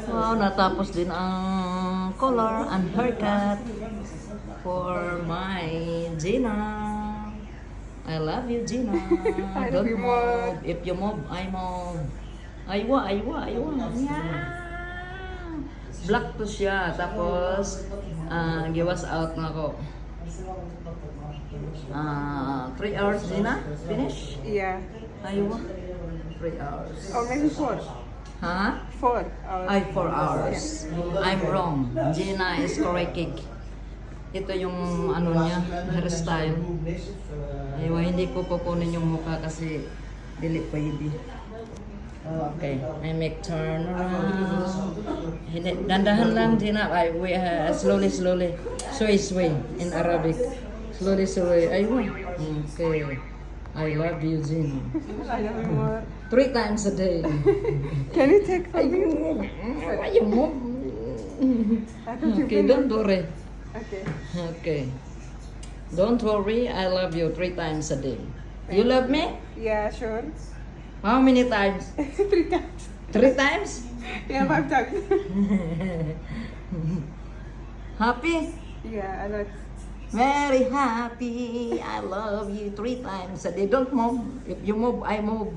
Wow, natapos din ang color and haircut for my Gina. I love you, Gina. I love Don't you move. more. If you move, I move. Aywa, aywa, aywa. Yeah. Black to siya. Tapos, giwas out na ako. 3 hours, Gina? Finish? Yeah. Aywa. 3 hours. Or maybe 4. Huh? 4 hours. Ay, 4 hours. I'm wrong. Gina is correcting. Ito yung ano niya, hairstyle. Aywa, hindi ko pupunin yung mukha kasi dili pwede. Okay, I make turn around. Dandahan lang, Gina. We slowly, slowly. Sway in Arabic. Slowly, slowly. Aywa. Okay. I love you, Gina. I love you more. 3 times a day. Can you take from me? Why you move? I thought you Okay, don't worry. Okay. Okay. Don't worry, I love you 3 times a day. You love me? Yeah, sure. How many times? 3 times. 3 times? Yeah, 5 times. Happy? Yeah, I like. Very happy. I love you 3 times a day. Don't move. If you move, I move.